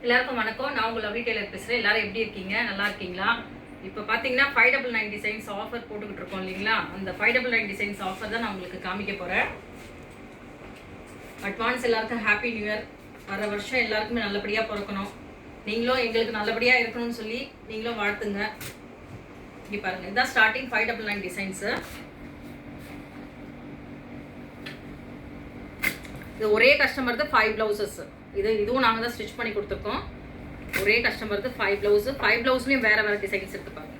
எல்லாருக்கும் வணக்கம். நான் உங்கள் லவ்லி டெய்லர் பேசுகிறேன். எல்லாரும் எப்படி இருக்கீங்க? நல்லா இருக்கீங்களா? இப்போ பார்த்தீங்கன்னா 599 டிசைன்ஸ் ஆஃபர் போட்டுக்கிட்டு இருக்கோம் இல்லைங்களா? அந்த 599 டிசைன்ஸ் ஆஃபர் தான் நான் உங்களுக்கு காமிக்க போகிறேன். அட்வான்ஸ் எல்லாருக்கும் ஹாப்பி நியூ இயர். வர வருஷம் எல்லாருக்குமே நல்லபடியாக பிறக்கணும். நீங்களும் எங்களுக்கு நல்லபடியாக இருக்கணும்னு சொல்லி நீங்களும் வாழ்த்துங்க. இங்கே பாருங்கள், இதுதான் ஸ்டார்டிங் 599 டிசைன்ஸு. இது ஒரே கஸ்டமர் தான் 5 ப்ளவுசஸ். இதுவும் நாங்கள் தான் ஸ்டிச் பண்ணி கொடுத்துருக்கோம். ஒரே கஸ்டமருக்கு 5 ப்ளவுஸு. 5 ப்ளவுஸ்லேயும் வேறு வேறு டிசைன்ஸ் இருக்கு பாருங்க.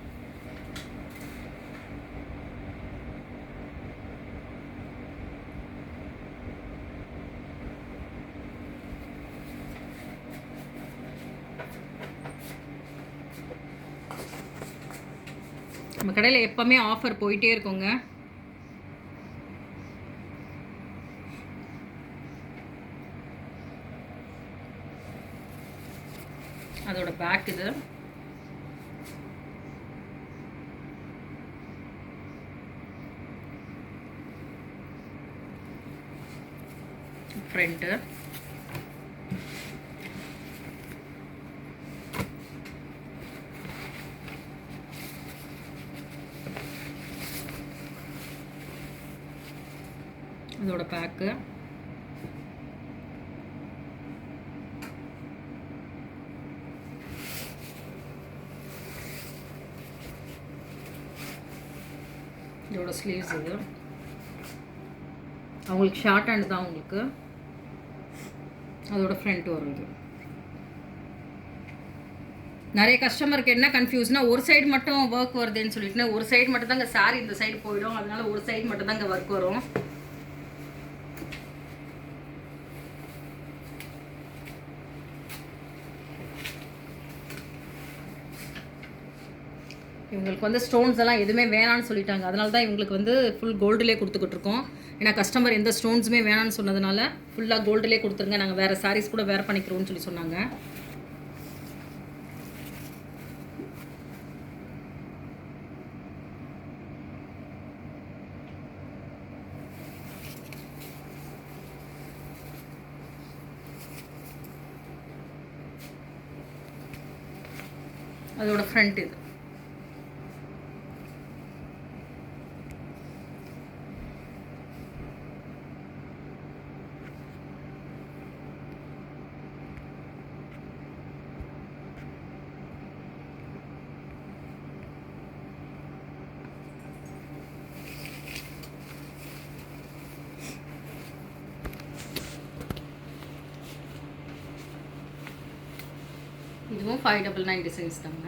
நம்ம கடையில் எப்போவுமே ஆஃபர் போயிட்டே இருக்கோங்க. அதோட பேக் இது. ஃப்ரண்ட்டு. அதோட பேக்கு. இதோட ஸ்லீவ்ஸ் இது. அவங்களுக்கு ஷார்ட் ஹேண்ட் தான் உங்களுக்கு. அதோட ஃப்ரண்ட் வரும் இது. நிறைய கஸ்டமருக்கு என்ன கன்ஃபியூஸ்னா, ஒரு சைடு மட்டும் ஒர்க் வருதுன்னு சொல்லிட்டு, ஒரு சைடு மட்டும் தான் இங்கே சாரி இந்த சைடு போயிடும். அதனால ஒரு சைடு மட்டும் தான் இங்கே ஒர்க் வரும். இவங்களுக்கு வந்து ஸ்டோன்ஸ் எல்லாம் எதுவுமே வேணான்னு சொல்லிட்டாங்க. அதனால தான் இவங்களுக்கு வந்து ஃபுல் கோல்டுலேயே கொடுத்துக்கிட்டு இருக்கோம். ஏன்னா கஸ்டமர் எந்த ஸ்டோன்ஸுமே வேணான்னு சொன்னதுனால ஃபுல்லாக கோல்டுலேயே கொடுத்துருங்க, நாங்கள் வேறு சாரீஸ் கூட வேர் பண்ணிக்கிறோம்னு சொல்லி சொன்னாங்க. அதோட ஃப்ரண்ட் இது. இதுவும் 599 டிசைன்ஸ் தாங்க.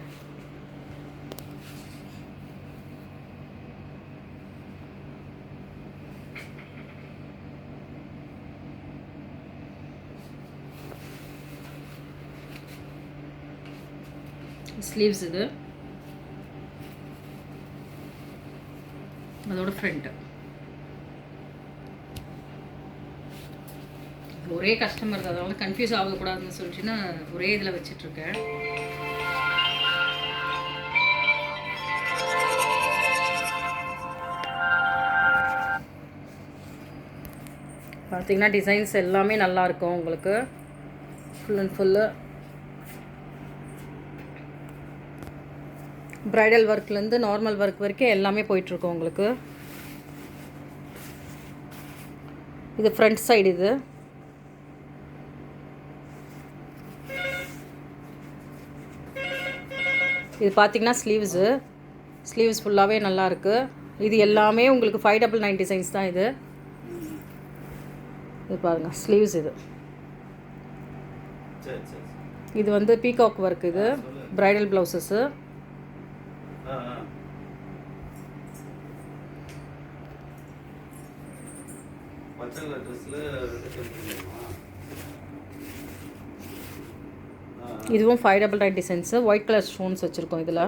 ஸ்லீவ்ஸ் இது. அதோட ஃப்ரண்ட். ஒரே கஸ்டமர் தான், அதனால கன்ஃபியூஸ் ஆகக்கூடாதுன்னு சொல்லிட்டுன்னா ஒரே இதில் வச்சிட்ருக்கேன். பார்த்தீங்கன்னா டிசைன்ஸ் எல்லாமே நல்லாயிருக்கும் உங்களுக்கு. ஃபுல் அண்ட் ஃபுல்லு ப்ரைடல் ஒர்க்லேருந்து நார்மல் ஒர்க் வரைக்கும் எல்லாமே போயிட்டுருக்கோம் உங்களுக்கு. இது ஃப்ரண்ட் சைடு. இது பார்த்தீங்கன்னா ஸ்லீவ்ஸ் ஃபுல்லாகவே நல்லாயிருக்கு. இது எல்லாமே உங்களுக்கு 599 டிசைன்ஸ் தான். இது பாருங்கள், ஸ்லீவ்ஸ் இது. இது வந்து பீகாக் ஒர்க். இது ப்ரைடல் ப்ளவுசஸ்ஸு. இதுவும் 599 டிசைன்ஸு. ஒயிட் கலர் ஸ்டோன்ஸ் வச்சுருக்கோம் இதில்.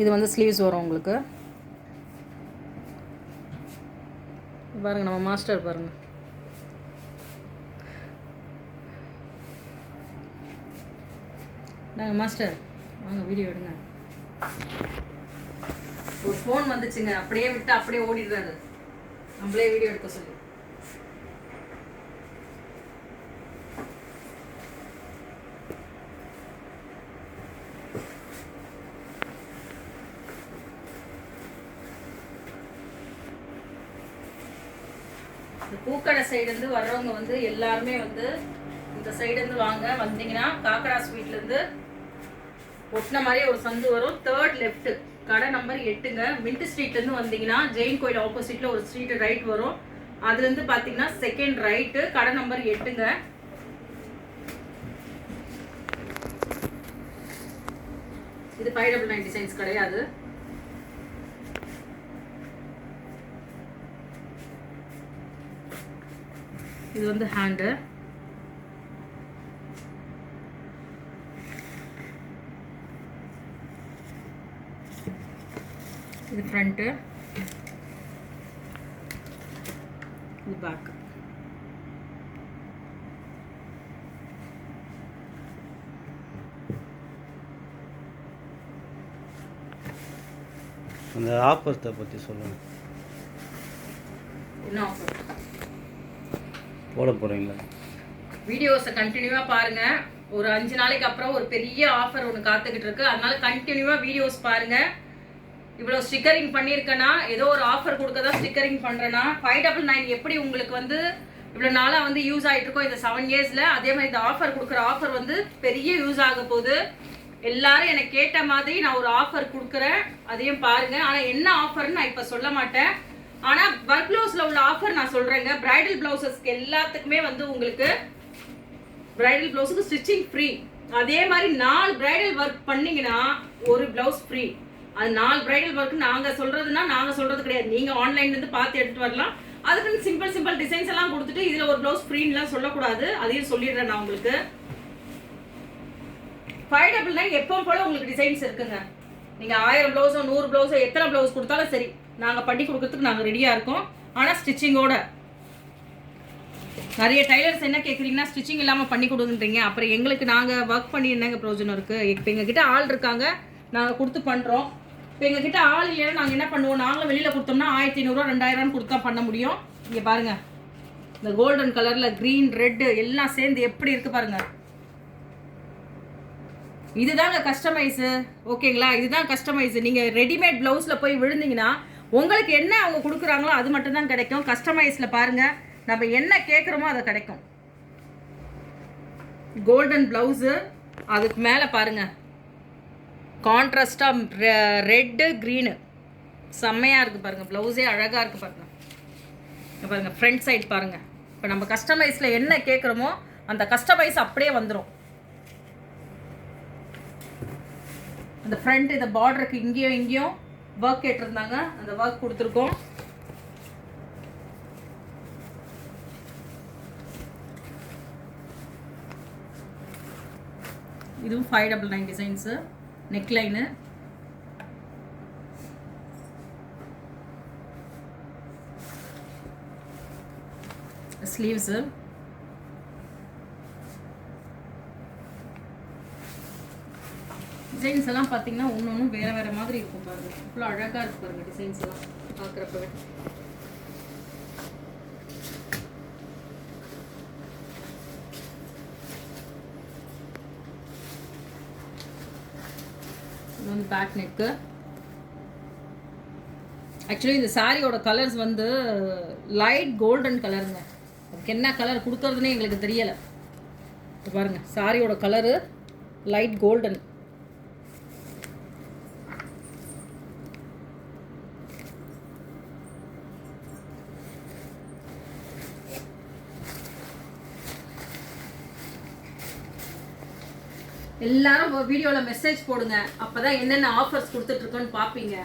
இது வந்து ஸ்லீவ்ஸ் வரும் உங்களுக்கு. பாருங்கள், நம்ம மாஸ்டர் பாருங்கள். நாங்கள் மாஸ்டர் வாங்க வீடியோ எடுங்க. ஒரு ஃபோன் வந்துச்சுங்க, அப்படியே விட்டு அப்படியே ஓடிடுறாரு. நம்மளே வீடியோ எடுக்க சொல்லி. இந்த பூக்கடை சைடுலேருந்து வர்றவங்க வந்து எல்லாருமே வந்து இந்த சைடுலேருந்து வாங்க. வந்தீங்கன்னா காக்கடா ஸ்வீட்லேருந்து ஒட்டின மாதிரி ஒரு சந்து வரும். 3rd லெஃப்ட் கடை நம்பர் 8ங்க. மின்ட் ஸ்ட்ரீட்லேருந்து வந்தீங்கன்னா ஜெயின் கோயில் ஆப்போசிட்டில் ஒரு ஸ்ட்ரீட் ரைட் வரும். அதுலேருந்து பார்த்தீங்கன்னா 2nd ரைட்டு கடை நம்பர் 8ங்க. இது 599 டிசைன்ஸ் கிடையாது. இது வந்து ஹேண்டு. இது ஃப்ரண்ட்டு, இது பேக். அந்த ஆஃபர்ஸை பற்றி சொல்லுங்கள். என்ன ஆஃபர் போட போகிறீங்களா? வீடியோஸை கண்டினியூவாக பாருங்கள். ஒரு 5 நாளைக்கு அப்புறம் ஒரு பெரிய ஆஃபர் ஒன்று காத்துக்கிட்டு இருக்கு. அதனால கண்டினியூவாக வீடியோஸ் பாருங்கள். இவ்வளோ ஸ்டிக்கரிங் பண்ணியிருக்கேன்னா ஏதோ ஒரு ஆஃபர் கொடுக்க தான் ஸ்டிக்கரிங் பண்ணுறேன்னா 599 எப்படி உங்களுக்கு வந்து இவ்வளோ நாளாக வந்து யூஸ் ஆகிட்டு இருக்கோம் இந்த 7 இயர்ஸில், அதே மாதிரி இந்த ஆஃபர் கொடுக்குற ஆஃபர் வந்து பெரிய யூஸ் ஆக போகுது. எல்லாரும் எனக்கு கேட்ட மாதிரி நான் ஒரு ஆஃபர் கொடுக்குறேன், அதையும் பாருங்கள். ஆனால் என்ன ஆஃபர்னு நான் இப்போ சொல்ல மாட்டேன். ஆனால் ஒர்க் ப்ளவுஸில் உள்ள ஆஃபர் நான் சொல்கிறேங்க. பிரைடல் ப்ளவுசஸ்க்கு எல்லாத்துக்குமே வந்து உங்களுக்கு பிரைடல் ப்ளவுஸுக்கு ஸ்டிச்சிங் ஃப்ரீ. அதே மாதிரி 4 பிரைடல் ஒர்க் பண்ணிங்கன்னா ஒரு ப்ளவுஸ் ஃப்ரீ. அது 4 பிரைடல் ஒர்க் நாங்கள் சொல்கிறதுனா நாங்கள் சொல்கிறது கிடையாது. நீங்கள் ஆன்லைன்லேருந்து பார்த்து எடுத்துகிட்டு வரலாம். அதுக்குன்னு சிம்பிள் டிசைன்ஸ் எல்லாம் கொடுத்துட்டு இதில் ஒரு ப்ளவுஸ் ஃப்ரீன்லாம் சொல்லக்கூடாது. அதையும் சொல்லிடுறேன் நான் உங்களுக்கு. 599 எப்பவும் போல் உங்களுக்கு டிசைன்ஸ் இருக்குங்க. நீங்கள் 1000 ப்ளவுஸோ 100 ப்ளவுஸோ எத்தனை ப்ளவுஸ் கொடுத்தாலும் சரி நாங்கள் பண்ணி கொடுக்கறதுக்கு நாங்கள் ரெடியாக இருக்கோம். ஆனால் ஸ்டிச்சிங்கோட. நிறைய டைலர்ஸ் என்ன கேட்குறீங்கன்னா ஸ்டிச்சிங் இல்லாமல் பண்ணி கொடுக்குன்றீங்க. அப்புறம் எங்களுக்கு நாங்கள் ஒர்க் பண்ணி என்னங்க பிரயோஜனம் இருக்குது? இப்போ எங்ககிட்ட ஆள் இருக்காங்க, நாங்கள் கொடுத்து பண்ணுறோம். இப்போ எங்ககிட்ட ஆள் இல்லைன்னா நாங்கள் என்ன பண்ணுவோம்? நாங்களும் வெளியில் கொடுத்தோம்னா 1500 2000 கொடுத்தா பண்ண முடியும். இங்கே பாருங்கள், இந்த கோல்டன் கலரில் க்ரீன் ரெட்டு எல்லாம் சேர்ந்து எப்படி இருக்குது பாருங்கள். இதுதாங்க கஸ்டமைஸு. ஓகேங்களா? இதுதான் கஸ்டமைஸு. நீங்கள் ரெடிமேட் ப்ளவுஸில் போய் விழுந்தீங்கன்னா உங்களுக்கு என்ன அவங்க கொடுக்குறாங்களோ அது மட்டும்தான் கிடைக்கும். கஸ்டமைஸில் பாருங்கள், நம்ம என்ன கேட்குறோமோ அதை கிடைக்கும். கோல்டன் ப்ளவுஸு, அதுக்கு மேலே பாருங்கள் கான்ட்ராஸ்டாக ரெட்டு க்ரீனு செம்மையாக இருக்குது பாருங்கள். ப்ளவுஸே அழகாக இருக்குது பாருங்கள். பாருங்கள் ஃப்ரண்ட் சைட் பாருங்கள். இப்போ நம்ம கஸ்டமைஸில் என்ன கேட்குறோமோ அந்த கஸ்டமைஸ் அப்படியே வந்துடும். அந்த ஃப்ரண்ட் இந்த பார்டருக்கு இங்கேயும் ஒர்க் கேட்டிருந்தாங்க, அந்த ஒர்க் கொடுத்துருக்கோம். இதுவும் 599 டிசைன்ஸு. நெக்லைனு, ஸ்லீவ்ஸு, டிசைன்ஸ் எல்லாம் பார்த்தீங்கன்னா ஒன்று வேறு மாதிரி இருக்கும் பாருங்கள். இவ்வளோ அழகாக இருக்கு பாருங்கள் டிசைன்ஸ் எல்லாம் பார்க்குறப்பவே. இது வந்து பேக் நெக்கு. ஆக்சுவலி இந்த சாரியோட கலர்ஸ் வந்து லைட் கோல்டன் கலருங்க. அதுக்கு என்ன கலர் கொடுக்கறதுனே எங்களுக்கு தெரியலை. பாருங்க, சாரியோட கலரு லைட் கோல்டன். எல்லாரும் வீடியோவில் மெசேஜ் போடுங்க, அப்போ தான் என்னென்ன ஆஃபர்ஸ் கொடுத்துட்ருக்கோன்னு பார்ப்பீங்க.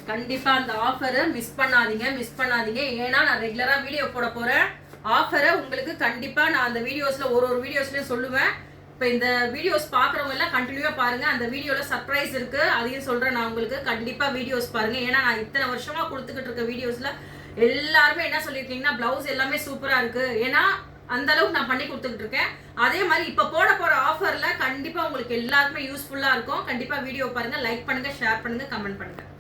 கண்டிப்பாக அந்த ஆஃபரை மிஸ் பண்ணாதீங்க. ஏன்னா நான் ரெகுலராக வீடியோ போட போகிறேன். ஆஃபரை உங்களுக்கு கண்டிப்பாக நான் அந்த வீடியோஸில் ஒரு வீடியோஸ்லேயும் சொல்லுவேன். இப்போ இந்த வீடியோஸ் பார்க்குறவங்க எல்லாம் கண்டினியூவாக பாருங்கள். அந்த வீடியோவில் சர்ப்ரைஸ் இருக்குது, அதையும் சொல்கிறேன் நான் உங்களுக்கு. கண்டிப்பாக வீடியோஸ் பாருங்கள். ஏன்னா நான் இத்தனை வருஷமாக கொடுத்துக்கிட்டு இருக்க வீடியோஸில் எல்லாருமே என்ன சொல்லியிருக்கீங்கன்னா ப்ளவுஸ் எல்லாமே சூப்பராக இருக்குது. ஏன்னா அந்த அளவுக்கு நான் பண்ணி கொடுத்துக்கிட்டு இருக்கேன். அதே மாதிரி இப்போ போட போகிற ஆஃபரில் கண்டிப்பாக உங்களுக்கு எல்லாருமே யூஸ்ஃபுல்லாக இருக்கும். கண்டிப்பாக வீடியோ பாருங்கள், லைக் பண்ணுங்கள், ஷேர் பண்ணுங்கள், கமெண்ட் பண்ணுங்கள்.